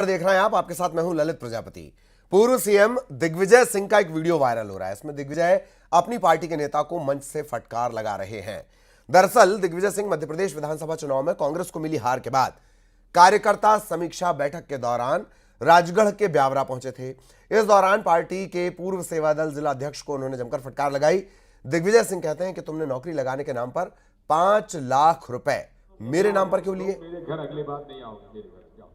देख रहे हैं आप, आपके साथ मैं हूं ललित प्रजापति। पूर्व सीएम दिग्विजय सिंह का एक वीडियो वायरल हो रहा है। इसमें दिग्विजय अपनी पार्टी के नेता को मंच से फटकार लगा रहे हैं। दरअसल दिग्विजय सिंह मध्य प्रदेश विधानसभा चुनाव में कांग्रेस को मिली हार के बाद कार्यकर्ता समीक्षा बैठक के दौरान राजगढ़ के ब्यावरा पहुंचे थे। इस दौरान पार्टी के पूर्व सेवा दल जिला अध्यक्ष को उन्होंने जमकर फटकार लगाई। दिग्विजय सिंह कहते हैं कि तुमने नौकरी लगाने के नाम पर 5 लाख रुपए मेरे नाम पर क्यों लिए? मेरे घर अगली बार नहीं आओगे, मेरे घर जाओ।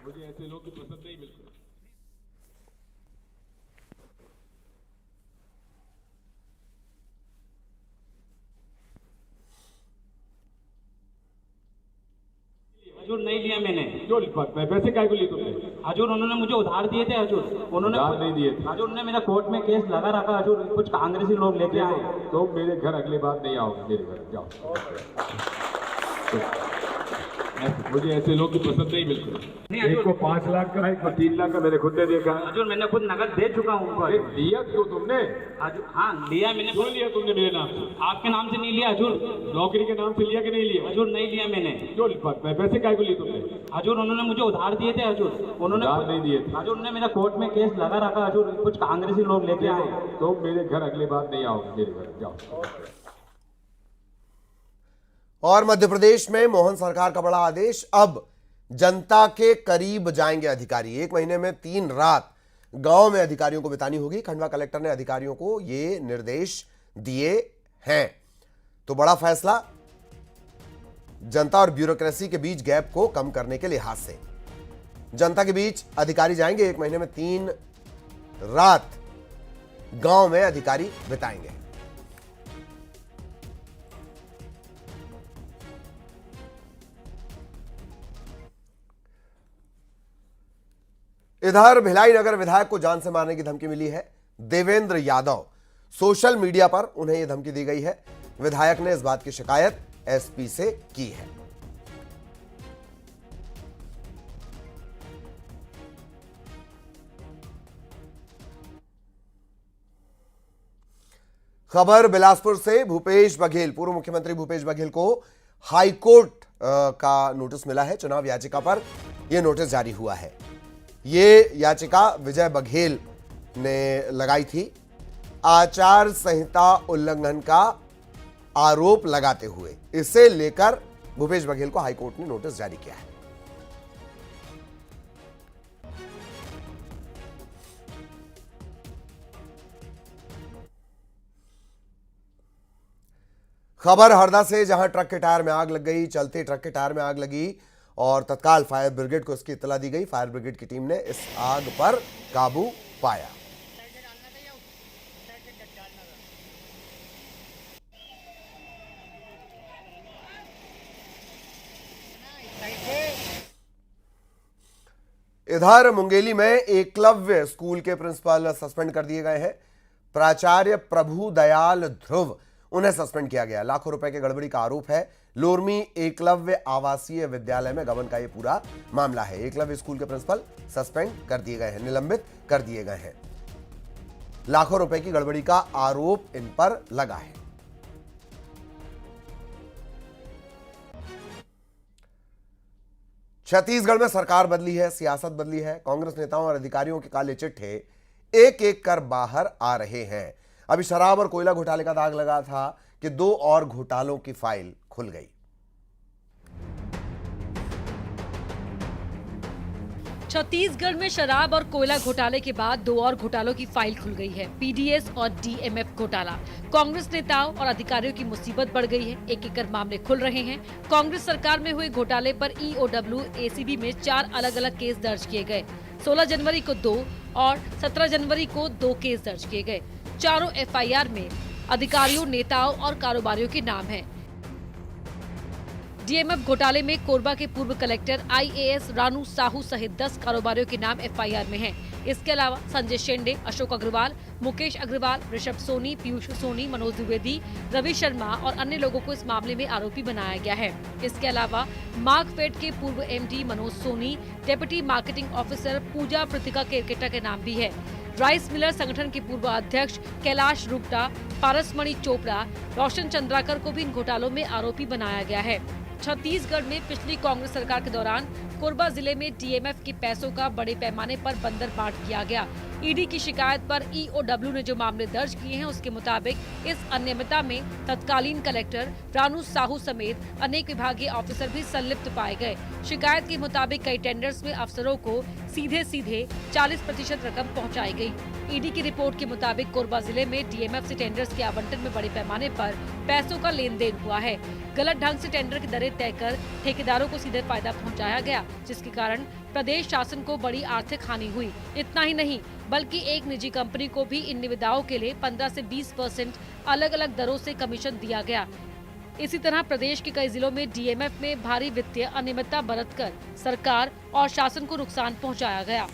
मुझे ऐसे लोग की पसंद नहीं मिलती। हजूर नहीं लिया मैंने। जो पैसे काय को लिए तुमने? हजूर उन्होंने मुझे उधार दिए थे। हजूर उन्होंने उधार नहीं दिए थे। हजूर ने मेरा कोर्ट में केस लगा रखा। हजूर कुछ कांग्रेसी लोग लेके आए। तो मेरे घर अगली बार नहीं आओगे, मेरे घर जाओ। मुझे ऐसे लोग की पसंद नहीं मिलती। एक को 5 लाख का, एक को 3 लाख का मैंने खुद ने देखा है। हजूर मैंने खुद नगद दे चुका हूँ उनको। लिया क्यों तुमने? हजूर हाँ लिया मैंने। क्यों लिया तुमने मेरे नाम से? आपके नाम से नहीं लिया हजूर। नौकरी के नाम से लिया कि नहीं लिया? हजूर नहीं लिया मैंने। जो पैसे काय को लिए तुमने? हजूर उन्होंने मुझे उधार दिए थे। हजूर उन्होंने उधार नहीं दिए थे। हजूर ने मेरा कोर्ट में केस लगा रखा। हजूर कुछ कांग्रेसी लोग लेके आए। तो मेरे घर अगली बार नहीं आओगे, मेरे घर जाओ। और मध्य प्रदेश में मोहन सरकार का बड़ा आदेश, अब जनता के करीब जाएंगे अधिकारी। 1 महीने में 3 रात गांव में अधिकारियों को बितानी होगी। खंडवा कलेक्टर ने अधिकारियों को ये निर्देश दिए हैं। तो बड़ा फैसला जनता और ब्यूरोक्रेसी के बीच गैप को कम करने के लिहाज से जनता के बीच अधिकारी जाएंगे। 1 महीने में 3 रात गांव में अधिकारी बिताएंगे। इधर भिलाई नगर विधायक को जान से मारने की धमकी मिली है। देवेंद्र यादव, सोशल मीडिया पर उन्हें यह धमकी दी गई है। विधायक ने इस बात की शिकायत एसपी से की है। खबर बिलासपुर से। भूपेश बघेल, पूर्व मुख्यमंत्री भूपेश बघेल को हाईकोर्ट का नोटिस मिला है। चुनाव याचिका पर यह नोटिस जारी हुआ है। ये याचिका विजय बघेल ने लगाई थी आचार संहिता उल्लंघन का आरोप लगाते हुए। इसे लेकर भूपेश बघेल को हाईकोर्ट ने नोटिस जारी किया है। खबर हरदा से, जहां ट्रक के टायर में आग लग गई। चलते ट्रक के टायर में आग लगी और तत्काल फायर ब्रिगेड को इसकी इत्तला दी गई। फायर ब्रिगेड की टीम ने इस आग पर काबू पाया। इधर मुंगेली में एकलव्य स्कूल के प्रिंसिपल सस्पेंड कर दिए गए हैं। प्राचार्य प्रभु दयाल ध्रुव, उन्हें सस्पेंड किया गया। लाखों रुपए की गड़बड़ी का आरोप है। लोरमी एकलव्य आवासीय विद्यालय में गबन का यह पूरा मामला है। एकलव्य स्कूल के प्रिंसिपल सस्पेंड कर दिए गए हैं, निलंबित कर दिए गए हैं। लाखों रुपए की गड़बड़ी का आरोप इन पर लगा है। छत्तीसगढ़ में सरकार बदली है, सियासत बदली है। कांग्रेस नेताओं और अधिकारियों के काले चिट्ठे एक एक कर बाहर आ रहे हैं। अभी शराब और कोयला घोटाले का दाग लगा था कि 2 और घोटालों की फाइल खुल गई। छत्तीसगढ़ में शराब और कोयला घोटाले के बाद 2 और घोटालों की फाइल खुल गई है। पीडीएस और डीएमएफ घोटाला। कांग्रेस नेताओं और अधिकारियों की मुसीबत बढ़ गई है। एक एक कर मामले खुल रहे हैं। कांग्रेस सरकार में हुए घोटाले पर ईओडब्ल्यू एसीबी में 4 अलग अलग केस दर्ज किए गए। 16 जनवरी को 2 और 17 जनवरी को 2 केस दर्ज किए गए। चारों एफआईआर में अधिकारियों, नेताओं और कारोबारियों के नाम हैं। डीएमएफ घोटाले में कोरबा के पूर्व कलेक्टर आईएएस रानू साहू सहित 10 कारोबारियों के नाम एफआईआर में हैं। इसके अलावा संजय शेंडे, अशोक अग्रवाल, मुकेश अग्रवाल, ऋषभ सोनी, पीयूष सोनी, मनोज द्विवेदी, रवि शर्मा और अन्य लोगों को इस मामले में आरोपी बनाया गया है। इसके अलावा मार्कफेड के पूर्व MD Manoj Soni, deputy marketing officer Pooja Pratika Kerketta के नाम भी है। राइस मिलर संगठन के पूर्व अध्यक्ष कैलाश रुपटा, पारसमणि चोपड़ा, रोशन चंद्राकर को भी इन घोटालों में आरोपी बनाया गया है। छत्तीसगढ़ में पिछली कांग्रेस सरकार के दौरान कोरबा जिले में डीएमएफ के पैसों का बड़े पैमाने पर बंदरबाट किया गया। ईडी की शिकायत पर ईओडब्ल्यू ने जो मामले दर्ज किए हैं उसके मुताबिक इस अनियमितता में तत्कालीन कलेक्टर रानू साहू समेत अनेक विभागीय ऑफिसर भी संलिप्त पाए गए। शिकायत के मुताबिक कई टेंडर्स में अफसरों को सीधे 40% रकम पहुंचाई गई। ईडी की रिपोर्ट के मुताबिक कोरबा जिले में डीएमएफ से टेंडर्स के आवंटन में बड़े पैमाने पर पैसों का लेन देन हुआ है। गलत ढंग से टेंडर की दरें तय कर ठेकेदारों को सीधे फायदा पहुंचाया गया, जिसके कारण प्रदेश शासन को बड़ी आर्थिक हानि हुई। इतना ही नहीं बल्कि एक निजी कंपनी को भी इन निविदाओं के लिए 15 से 20% अलग अलग दरों से कमीशन दिया गया। इसी तरह प्रदेश के कई जिलों में डीएमएफ में भारी वित्तीय अनियमितता बरतकर सरकार और शासन को नुकसान पहुंचाया गया।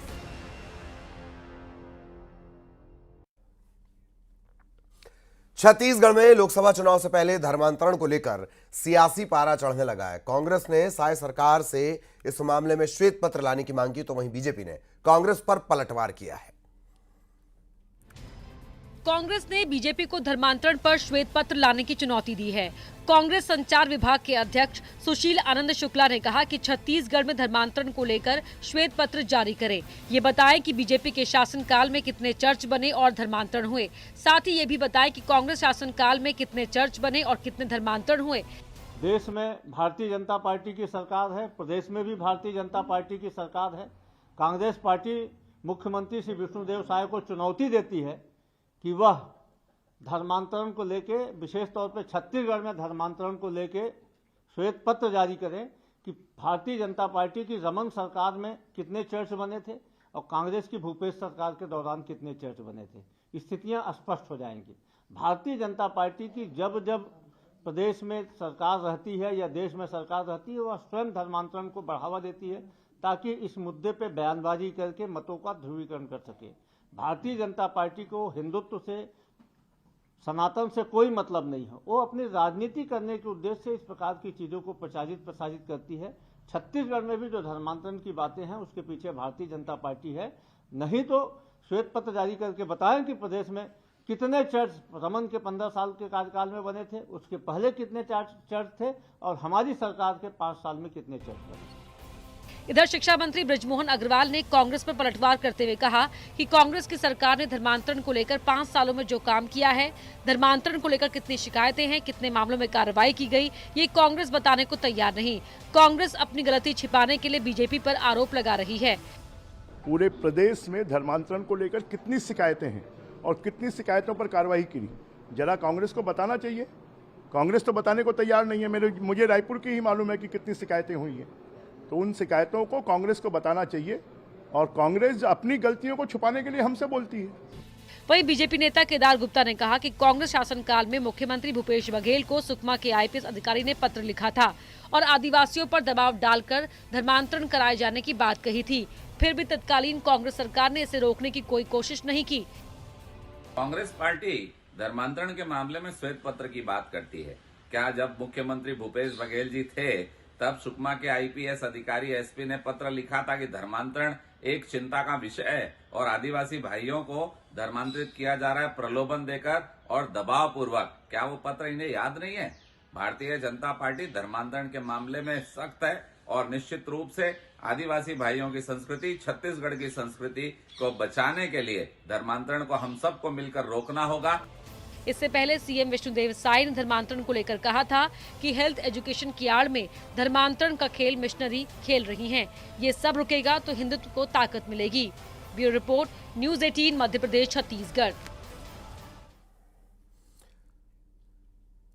छत्तीसगढ़ में लोकसभा चुनाव से पहले धर्मांतरण को लेकर सियासी पारा चढ़ने लगा है। कांग्रेस ने साय सरकार से इस मामले में श्वेत पत्र लाने की मांग की, तो वहीं बीजेपी ने कांग्रेस पर पलटवार किया है। कांग्रेस ने बीजेपी को धर्मांतरण पर श्वेत पत्र लाने की चुनौती दी है। कांग्रेस संचार विभाग के अध्यक्ष सुशील आनंद शुक्ला ने कहा कि छत्तीसगढ़ में धर्मांतरण को लेकर श्वेत पत्र जारी करें। ये बताएं कि बीजेपी के शासनकाल में कितने चर्च बने और धर्मांतरण हुए। साथ ही ये भी बताएं कि कांग्रेस शासनकाल में कितने चर्च बने और कितने धर्मांतरण हुए। देश में भारतीय जनता पार्टी की सरकार है, प्रदेश में भी भारतीय जनता पार्टी की सरकार है। कांग्रेस पार्टी मुख्यमंत्री श्री विष्णुदेव साय को चुनौती देती है कि वह धर्मांतरण को लेके, विशेष तौर पे छत्तीसगढ़ में धर्मांतरण को लेके श्वेत पत्र जारी करें कि भारतीय जनता पार्टी की रमन सरकार में कितने चर्च बने थे और कांग्रेस की भूपेश सरकार के दौरान कितने चर्च बने थे। स्थितियां स्पष्ट हो जाएंगी। भारतीय जनता पार्टी की जब जब प्रदेश में सरकार रहती है या देश में सरकार रहती है, वह स्वयं धर्मांतरण को बढ़ावा देती है ताकि इस मुद्दे पे बयानबाजी करके मतों का ध्रुवीकरण कर सके। भारतीय जनता पार्टी को हिंदुत्व से, सनातन से कोई मतलब नहीं है। वो अपनी राजनीति करने के उद्देश्य से इस प्रकार की चीज़ों को प्रसारित करती है। छत्तीसगढ़ में भी जो धर्मांतरण की बातें हैं उसके पीछे भारतीय जनता पार्टी है। नहीं तो श्वेत पत्र जारी करके बताएं कि प्रदेश में कितने चर्च रमन के 15 साल के कार्यकाल में बने थे, उसके पहले कितने चर्च थे और हमारी सरकार के 5 साल में कितने चर्च बने। इधर शिक्षा मंत्री बृजमोहन अग्रवाल ने कांग्रेस पर पलटवार करते हुए कहा कि कांग्रेस की सरकार ने धर्मांतरण को लेकर 5 सालों में जो काम किया है, धर्मांतरण को लेकर कितनी शिकायतें हैं, कितने मामलों में कार्रवाई की गई, ये कांग्रेस बताने को तैयार नहीं। कांग्रेस अपनी गलती छिपाने के लिए बीजेपी पर आरोप लगा रही है। पूरे प्रदेश में धर्मांतरण को लेकर कितनी शिकायतें हैं और कितनी शिकायतों पर कार्रवाई की, जरा कांग्रेस को बताना चाहिए। कांग्रेस तो बताने को तैयार नहीं है। मुझे रायपुर की ही मालूम है कि कितनी शिकायतें हुई हैं, तो उन शिकायतों को कांग्रेस को बताना चाहिए और कांग्रेस अपनी गलतियों को छुपाने के लिए हमसे बोलती है। वहीं बीजेपी नेता केदार गुप्ता ने कहा कि कांग्रेस शासनकाल में मुख्यमंत्री भूपेश बघेल को सुकमा के आईपीएस अधिकारी ने पत्र लिखा था और आदिवासियों पर दबाव डालकर धर्मांतरण कराए जाने की बात कही थी। फिर भी तत्कालीन कांग्रेस सरकार ने इसे रोकने की कोई कोशिश नहीं की। कांग्रेस पार्टी धर्मांतरण के मामले में श्वेत पत्र की बात करती है। क्या जब मुख्यमंत्री भूपेश बघेल जी थे तब सुकमा के आईपीएस अधिकारी एसपी ने पत्र लिखा था कि धर्मांतरण एक चिंता का विषय है और आदिवासी भाइयों को धर्मांतरित किया जा रहा है प्रलोभन देकर और दबाव पूर्वक? क्या वो पत्र इन्हें याद नहीं है? भारतीय जनता पार्टी धर्मांतरण के मामले में सख्त है और निश्चित रूप से आदिवासी भाइयों की संस्कृति, छत्तीसगढ़ की संस्कृति को बचाने के लिए धर्मांतरण को हम सबको मिलकर रोकना होगा। इससे पहले सीएम विष्णुदेव साय ने धर्मांतरण को लेकर कहा था कि हेल्थ एजुकेशन की आड़ में धर्मांतरण का खेल मिशनरी खेल रही हैं। ये सब रुकेगा तो हिंदुत्व को ताकत मिलेगी। Bureau report, news 18 Madhya Pradesh, Chhattisgarh.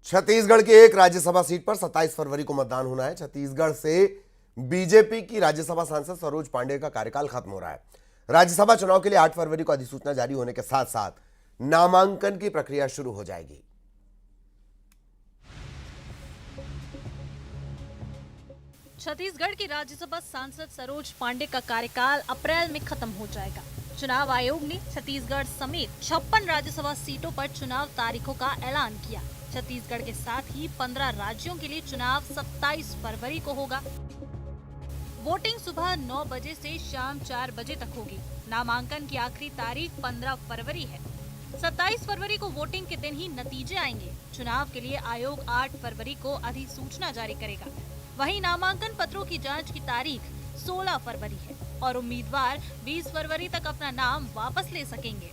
Chhattisgarh की एक राज्यसभा सीट पर 27 फरवरी को मतदान होना है। छत्तीसगढ़ से बीजेपी की राज्यसभा सांसद सरोज पांडेय का कार्यकाल खत्म हो रहा है। राज्यसभा चुनाव के लिए 8 फरवरी को अधिसूचना जारी होने के साथ साथ नामांकन की प्रक्रिया शुरू हो जाएगी। छत्तीसगढ़ की राज्यसभा सांसद सरोज पांडेय का कार्यकाल अप्रैल में खत्म हो जाएगा। चुनाव आयोग ने छत्तीसगढ़ समेत 56 राज्यसभा सीटों पर चुनाव तारीखों का ऐलान किया। छत्तीसगढ़ के साथ ही 15 राज्यों के लिए चुनाव 27 फरवरी को होगा। वोटिंग सुबह 9 बजे से शाम 4 बजे तक होगी। नामांकन की आखिरी तारीख 15 फरवरी है। 27 फरवरी को वोटिंग के दिन ही नतीजे आएंगे। चुनाव के लिए आयोग 8 फरवरी को अधिसूचना जारी करेगा। वहीं नामांकन पत्रों की जांच की तारीख 16 फरवरी है और उम्मीदवार 20 फरवरी तक अपना नाम वापस ले सकेंगे।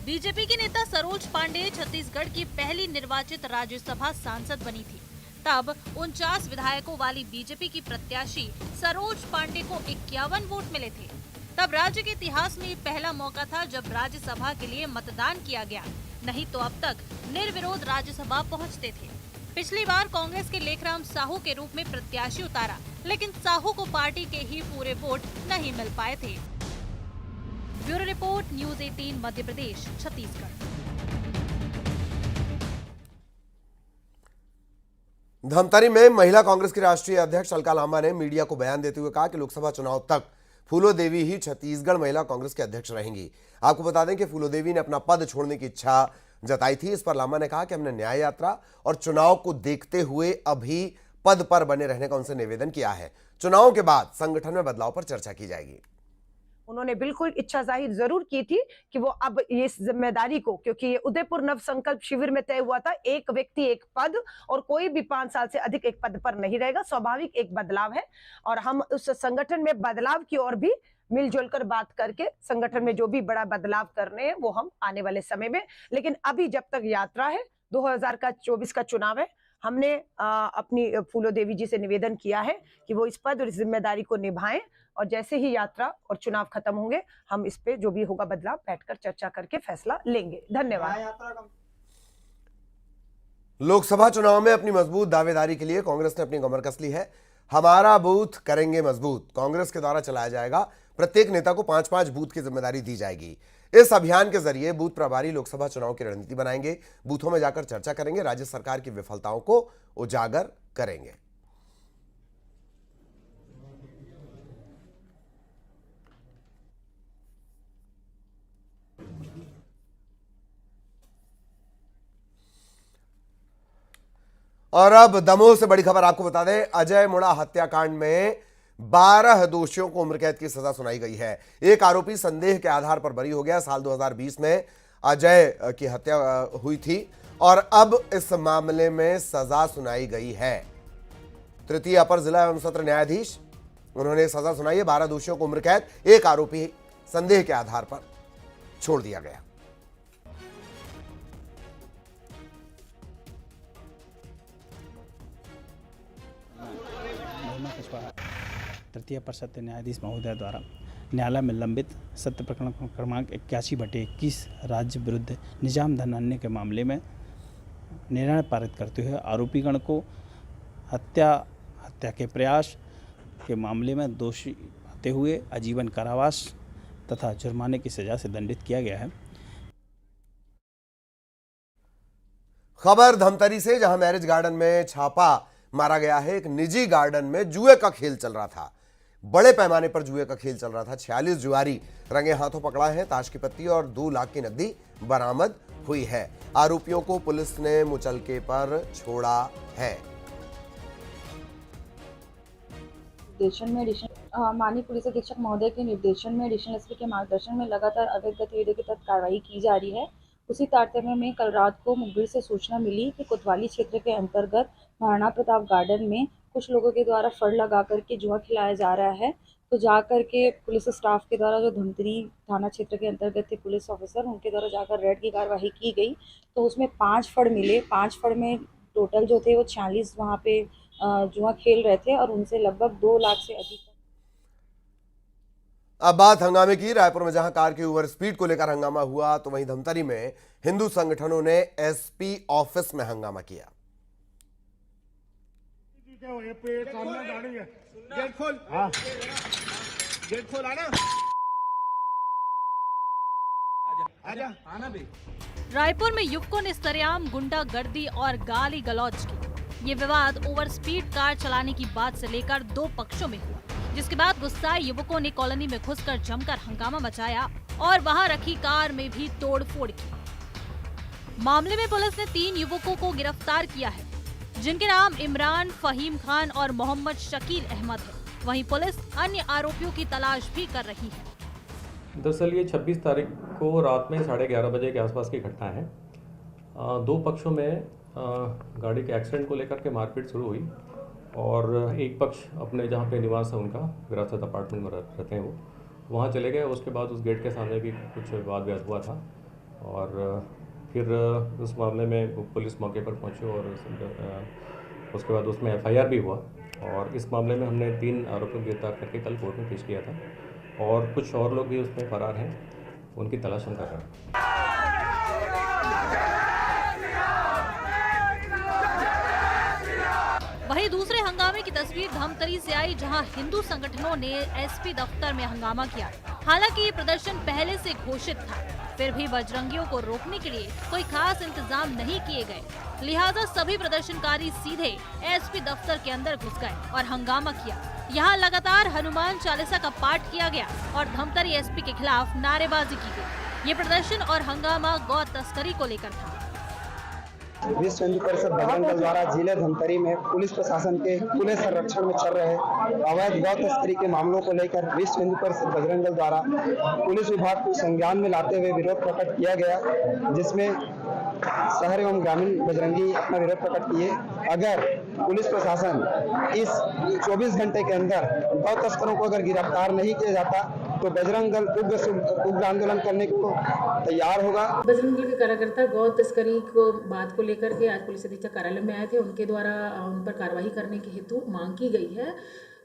बीजेपी की नेता सरोज पांडे छत्तीसगढ़ की पहली निर्वाचित राज्यसभा सांसद बनी थी। तब 49 विधायकों वाली बीजेपी की प्रत्याशी सरोज पांडे को 51 वोट मिले थे। तब राज्य के इतिहास में पहला मौका था जब राज्यसभा के लिए मतदान किया गया, नहीं तो अब तक निर्विरोध राज्यसभा पहुंचते थे। पिछली बार कांग्रेस के लेखराम साहू के रूप में प्रत्याशी उतारा, लेकिन साहू को पार्टी के ही पूरे वोट नहीं मिल पाए थे। Bureau report, news 18 Madhya Pradesh, Chhattisgarh. Dhamtari में महिला कांग्रेस की राष्ट्रीय अध्यक्ष अलका लांबा ने मीडिया को बयान देते हुए कहा कि लोकसभा चुनाव तक फूलो देवी ही छत्तीसगढ़ महिला कांग्रेस के अध्यक्ष रहेंगी। आपको बता दें कि फूलो देवी ने अपना पद छोड़ने की इच्छा जताई थी। इस पर लांबा ने कहा कि हमने न्याय यात्रा और चुनाव को देखते हुए अभी पद पर बने रहने का उनसे निवेदन किया है। चुनाव के बाद संगठन में बदलाव पर चर्चा की जाएगी। उन्होंने बिल्कुल इच्छा जाहिर जरूर की थी कि वो अब ये जिम्मेदारी को, क्योंकि ये उदयपुर नव संकल्प शिविर में तय हुआ था, एक व्यक्ति एक पद, और कोई भी 5 साल से अधिक एक पद पर नहीं रहेगा। स्वाभाविक एक बदलाव है और हम उस संगठन में बदलाव की ओर भी मिलजुल कर बात करके संगठन में जो भी बड़ा बदलाव करने हैं वो हम आने वाले समय में, लेकिन अभी जब तक यात्रा है, 2024 का चुनाव है, हमने अपनी फूलो देवी जी से निवेदन किया है कि वो इस पद और इस जिम्मेदारी को निभाएं और जैसे ही यात्रा और चुनाव खत्म होंगे हम इस पे जो भी होगा बदलाव बैठकर चर्चा करके फैसला लेंगे। धन्यवाद। लोकसभा चुनाव में अपनी मजबूत दावेदारी के लिए कांग्रेस ने अपनी कमर कस ली है। हमारा बूथ करेंगे मजबूत कांग्रेस के द्वारा चलाया जाएगा। प्रत्येक नेता को 5-5 बूथ की जिम्मेदारी दी जाएगी। इस अभियान के जरिए बूथ प्रभारी लोकसभा चुनाव की रणनीति बनाएंगे, बूथों में जाकर चर्चा करेंगे, राज्य सरकार की विफलताओं को उजागर करेंगे। और अब दमोह से बड़ी खबर आपको बता दें, अजय मुड़ा हत्याकांड में 12 दोषियों को उम्र कैद की सजा सुनाई गई है। एक आरोपी संदेह के आधार पर बरी हो गया। साल 2020 में अजय की हत्या हुई थी और अब इस मामले में सजा सुनाई गई है। तृतीय अपर जिला एवं सत्र न्यायाधीश उन्होंने सजा सुनाई है। 12 दोषियों को उम्र कैद, एक आरोपी संदेह के आधार पर छोड़ दिया गया। तृतीय अपर सत्र न्यायाधीश महोदय द्वारा न्यायालय में लंबित सत्य प्रकरण क्रमांक 81/21 राज्य विरुद्ध निजाम धन अन्य के मामले में निर्णय पारित करते हुए आरोपीगण को हत्या के प्रयास के मामले में दोषी पाते हुए आजीवन कारावास तथा जुर्माने की सजा से दंडित किया गया है। खबर धमतरी से, जहां मैरिज गार्डन में छापा मारा गया है। एक निजी गार्डन में जुए का खेल चल रहा था। बड़े पैमाने पर जुए का खेल चल रहा था। 46 जुआरी रंगे हाथों पकड़ा है। ताश की पत्ती और 2 लाख की नकदी बरामद हुई है। आरोपियों को पुलिस ने मुचलके पर छोड़ा है। निर्देशन में माननीय पुलिस अधीक्षक महोदय के निर्देशन में एडिशनल एसपी के मार्गदर्शन में लगातार अवैध गतिविधियों के तहत कार्रवाई की जा रही है। उसी तारतम्य में कल रात को मुखबिर से सूचना मिली कि कोतवाली क्षेत्र के अंतर्गत महाराणा प्रताप गार्डन में कुछ लोगों के द्वारा फड़ लगा करके जुआ खिलाया जा रहा है। तो जाकर के पुलिस स्टाफ के द्वारा, जो धमतरी थाना क्षेत्र के अंतर्गत थे पुलिस ऑफिसर, उनके द्वारा जाकर रेड की कार्रवाई की गई। तो उसमें 5 फड़ मिले। 5 फड़ में टोटल जो थे वो 46 वहाँ पे जुआ खेल रहे थे और उनसे लगभग 2 लाख से अधिक। अब बात हंगामे की। रायपुर में जहां कार की ओवर स्पीड को लेकर हंगामा हुआ, तो वहीं धमतरी में हिंदू संगठनों ने एसपी ऑफिस में हंगामा किया। रायपुर में युवकों ने सरेआम गुंडागर्दी और गाली गलौज की। ये विवाद ओवर स्पीड कार चलाने की बात से लेकर 2 पक्षों में हुआ, जिसके बाद गुस्साए युवकों ने कॉलोनी में घुसकर जमकर हंगामा मचाया और वहां रखी कार में भी तोड़फोड़ की। मामले में पुलिस ने 3 युवकों को गिरफ्तार किया है, जिनके नाम इमरान, फहीम खान और मोहम्मद शकील अहमद है। वहीं पुलिस अन्य आरोपियों की तलाश भी कर रही है। दरअसल ये 26 तारीख को रात में 11:30 बजे के आसपास की घटना है। 2 पक्षों में गाड़ी के एक्सीडेंट को लेकर के मारपीट शुरू हुई और एक पक्ष अपने जहाँ पे निवास है उनका विरासत अपार्टमेंट में रहते हैं वो वहाँ चले गए। उसके बाद उस गेट के सामने भी कुछ वाद विवाद हुआ था और फिर उस मामले में पुलिस मौके पर पहुंची और उसके बाद उसमें FIR भी हुआ और इस मामले में हमने 3 आरोपियों को गिरफ्तार करके कल कोर्ट में पेश किया था और कुछ और लोग भी उसमें फरार हैं, उनकी तलाश हम कर रहे हैं। वहीं दूसरे हंगामे की तस्वीर धमतरी से आई, जहां हिंदू संगठनों ने SP दफ्तर में हंगामा किया। हालांकि ये प्रदर्शन पहले से घोषित था, फिर भी बजरंगियों को रोकने के लिए कोई खास इंतजाम नहीं किए गए, लिहाजा सभी प्रदर्शनकारी सीधे SP दफ्तर के अंदर घुस गए और हंगामा किया। यहाँ लगातार हनुमान चालीसा का पाठ किया गया और धमतरी SP के खिलाफ नारेबाजी की गई। ये प्रदर्शन और हंगामा गौ तस्करी को लेकर था। विश्व हिंदू परिषद बजरंग दल द्वारा जिले धमतरी में पुलिस प्रशासन के खुले संरक्षण में चल रहे अवैध गौ तस्करी के मामलों को लेकर विश्व हिंदू परिषद बजरंग दल द्वारा पुलिस विभाग को संज्ञान में लाते हुए विरोध प्रकट किया गया, जिसमें शहर एवं ग्रामीण बजरंगी अपना विरोध प्रकट किए। अगर पुलिस प्रशासन इस 24 घंटे के अंदर गौ तस्करों को अगर गिरफ्तार नहीं किया जाता तो बजरंग दल उग्र आंदोलन करने को तैयार होगा। बजरंग दल के कार्यकर्ता गौ तस्करी को बात को लेकर के आज पुलिस अधीक्षक कार्यालय में आए थे। उनके द्वारा उन पर कार्रवाई करने के हेतु मांग की गई है।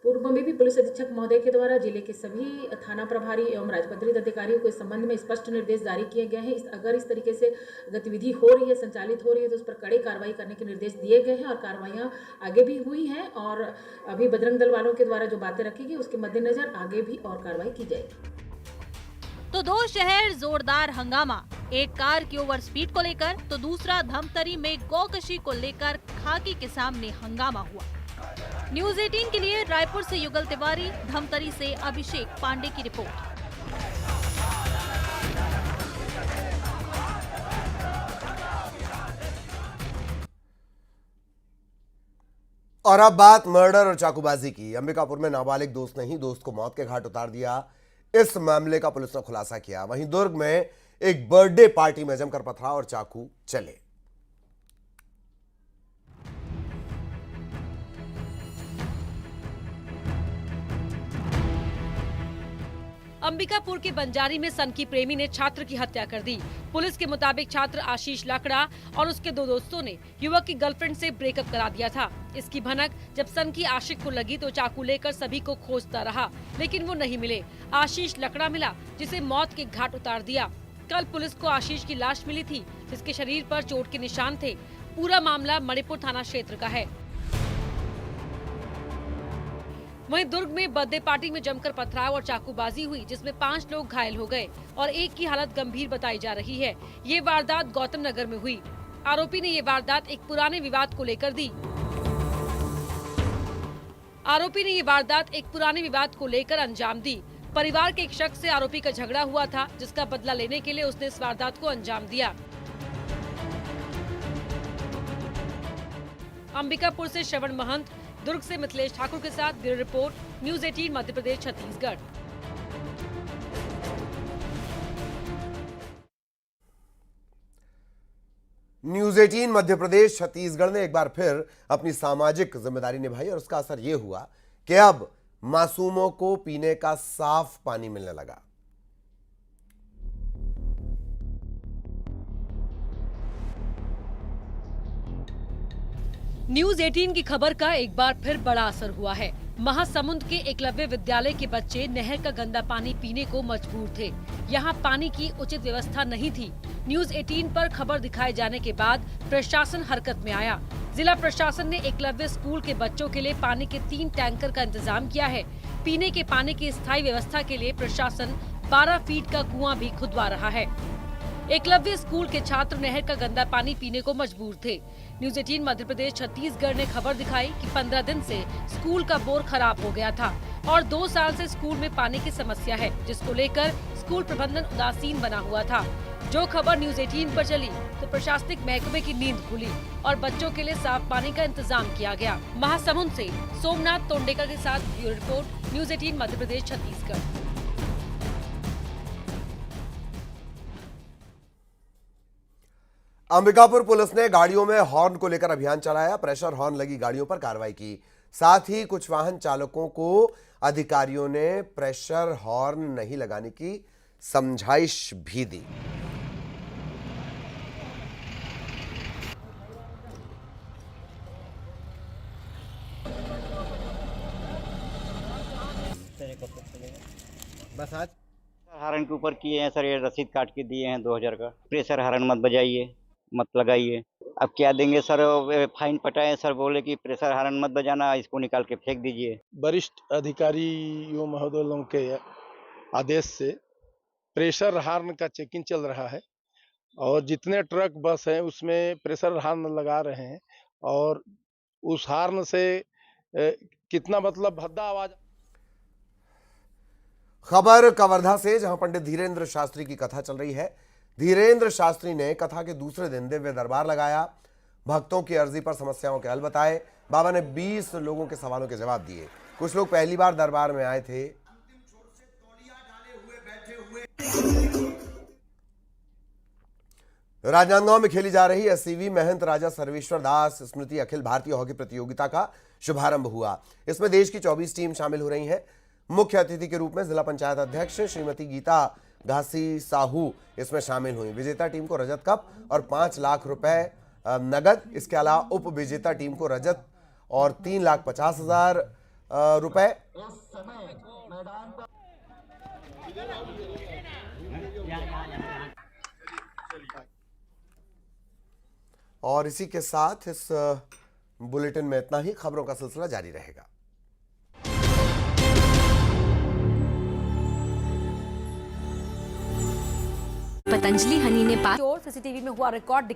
पूर्व में भी पुलिस अधीक्षक महोदय के द्वारा जिले के सभी थाना प्रभारी एवं राजपत्रित अधिकारियों को इस संबंध में स्पष्ट निर्देश जारी किए गए हैं। अगर इस तरीके से गतिविधि हो रही है, संचालित हो रही है, तो उस पर कड़ी कार्रवाई करने के निर्देश दिए गए हैं और कार्रवाइयां आगे भी हुई हैं और अभी बजरंग दल वालों के द्वारा जो बातें रखी गई उसके मद्देनजर आगे भी और कार्रवाई की जाएगी। तो 2 शहर जोरदार हंगामा, एक कार की ओवर स्पीड को लेकर तो दूसरा धमतरी में गौकशी को लेकर खाकी के सामने हंगामा हुआ। न्यूज़ 18 के लिए रायपुर से युगल तिवारी, धमतरी से अभिषेक पांडे की रिपोर्ट। और अब बात मर्डर और चाकूबाजी की। अंबिकापुर में नाबालिग दोस्त ने ही दोस्त को मौत के घाट उतार दिया। इस मामले का पुलिस ने खुलासा किया। वहीं दुर्ग में एक बर्थडे पार्टी में जमकर पथराव और चाकू चले। अंबिकापुर के बंजारी में सनकी प्रेमी ने छात्र की हत्या कर दी। पुलिस के मुताबिक छात्र आशीष लाकड़ा और उसके 2 दोस्तों ने युवक की गर्लफ्रेंड से ब्रेकअप करा दिया था। इसकी भनक जब सनकी आशिक को लगी तो चाकू लेकर सभी को खोजता रहा, लेकिन वो नहीं मिले। आशीष लकड़ा मिला, जिसे मौत के घाट उतार दिया। कल पुलिस को आशीष की लाश मिली थी, जिसके शरीर पर चोट के निशान थे। पूरा मामला मणिपुर थाना क्षेत्र का है। वहीं दुर्ग में बर्थडे पार्टी में जमकर पथराव और चाकूबाजी हुई, जिसमें 5 लोग घायल हो गए और एक की हालत गंभीर बताई जा रही है। ये वारदात गौतम नगर में हुई। आरोपी ने ये वारदात एक पुराने विवाद को लेकर दी। आरोपी ने ये वारदात एक पुराने विवाद को लेकर अंजाम दी। परिवार के एक शख्स से आरोपी का झगड़ा हुआ था, जिसका बदला लेने के लिए उसने इस वारदात को अंजाम दिया। अंबिकापुर से श्रवण महंत, दुर्ग से मिथिलेश ठाकुर के साथ bureau report, news 18 Madhya Pradesh Chhattisgarh. News 18 Madhya Pradesh Chhattisgarh ने एक बार फिर अपनी सामाजिक जिम्मेदारी निभाई और उसका असर ये हुआ कि अब मासूमों को पीने का साफ पानी मिलने लगा। न्यूज़ 18 की खबर का एक बार फिर बड़ा असर हुआ है। महासमुंद के एकलव्य विद्यालय के बच्चे नहर का गंदा पानी पीने को मजबूर थे। यहाँ पानी की उचित व्यवस्था नहीं थी। न्यूज़ 18 पर खबर दिखाए जाने के बाद प्रशासन हरकत में आया। जिला प्रशासन ने एकलव्य स्कूल के बच्चों के लिए पानी के 3 टैंकर का इंतजाम किया है। पीने के पानी की स्थायी व्यवस्था के लिए प्रशासन 12 फीट का कुआं भी खुदवा रहा है। एकलव्य स्कूल के छात्र नहर का गंदा पानी पीने को मजबूर थे। न्यूज़ 18 मध्य प्रदेश छत्तीसगढ़ ने खबर दिखाई कि 15 दिन से स्कूल का बोर खराब हो गया था और 2 साल से स्कूल में पानी की समस्या है, जिसको लेकर स्कूल प्रबंधन उदासीन बना हुआ था। जो खबर न्यूज़ 18 पर चली तो प्रशासनिक महकमे की नींद खुली और बच्चों के लिए साफ पानी का इंतजाम किया गया। महासमुंद से सोमनाथ तोंडेका के साथ bureau report, news 18 Madhya Pradesh Chhattisgarh. Ambikapur police ने गाड़ियों में हॉर्न को लेकर अभियान चलाया। प्रेशर हॉर्न लगी गाड़ियों पर कार्रवाई की। साथ ही कुछ वाहन चालकों को अधिकारियों ने प्रेशर हॉर्न नहीं लगाने की समझाइश भी दी। बस आज हारन के ऊपर किए हैं सर, ये रसीद काट के दिए हैं 2000 का। प्रेशर हारन मत बजाइए, मत लगाइए। अब क्या देंगे सर, फाइन पटाए सर, बोले कि प्रेशर हारन मत बजाना, इसको निकाल के फेंक दीजिए। वरिष्ठ अधिकारियों महोदयों के आदेश से प्रेशर हार्न का चेकिंग चल रहा है और जितने ट्रक बस हैं उसमें प्रेशर हार्न लगा रहे हैं और उस हार्न से कितना मतलब भद्दा आवाज। खबर कवर्धा से, जहां पंडित धीरेन्द्र शास्त्री की कथा चल रही है। धीरेन्द्र शास्त्री ने कथा के दूसरे दिन दिव्य दरबार लगाया। भक्तों की अर्जी पर समस्याओं के हल बताए। बाबा ने 20 लोगों के सवालों के जवाब दिए। कुछ लोग पहली बार दरबार में आए थे। राजनांदगांव में खेली जा रही एससीवी महंत राजा सर्वेश्वर दास स्मृति अखिल भारतीय हॉकी प्रतियोगिता का शुभारंभ हुआ। इसमें देश की 24 टीम शामिल हो रही हैं। मुख्य अतिथि के रूप में जिला पंचायत अध्यक्ष श्रीमती गीता घासी साहू इसमें शामिल हुई। विजेता टीम को रजत कप और 5 लाख रुपए नगद। इसके अलावा उप विजेता टीम को रजत और 3,50,000 रुपए। और इसी के साथ इस बुलेटिन में इतना ही। खबरों का सिलसिला जारी रहेगा। पतंजलि हनी ने सीसीटीवी में हुआ रिकॉर्ड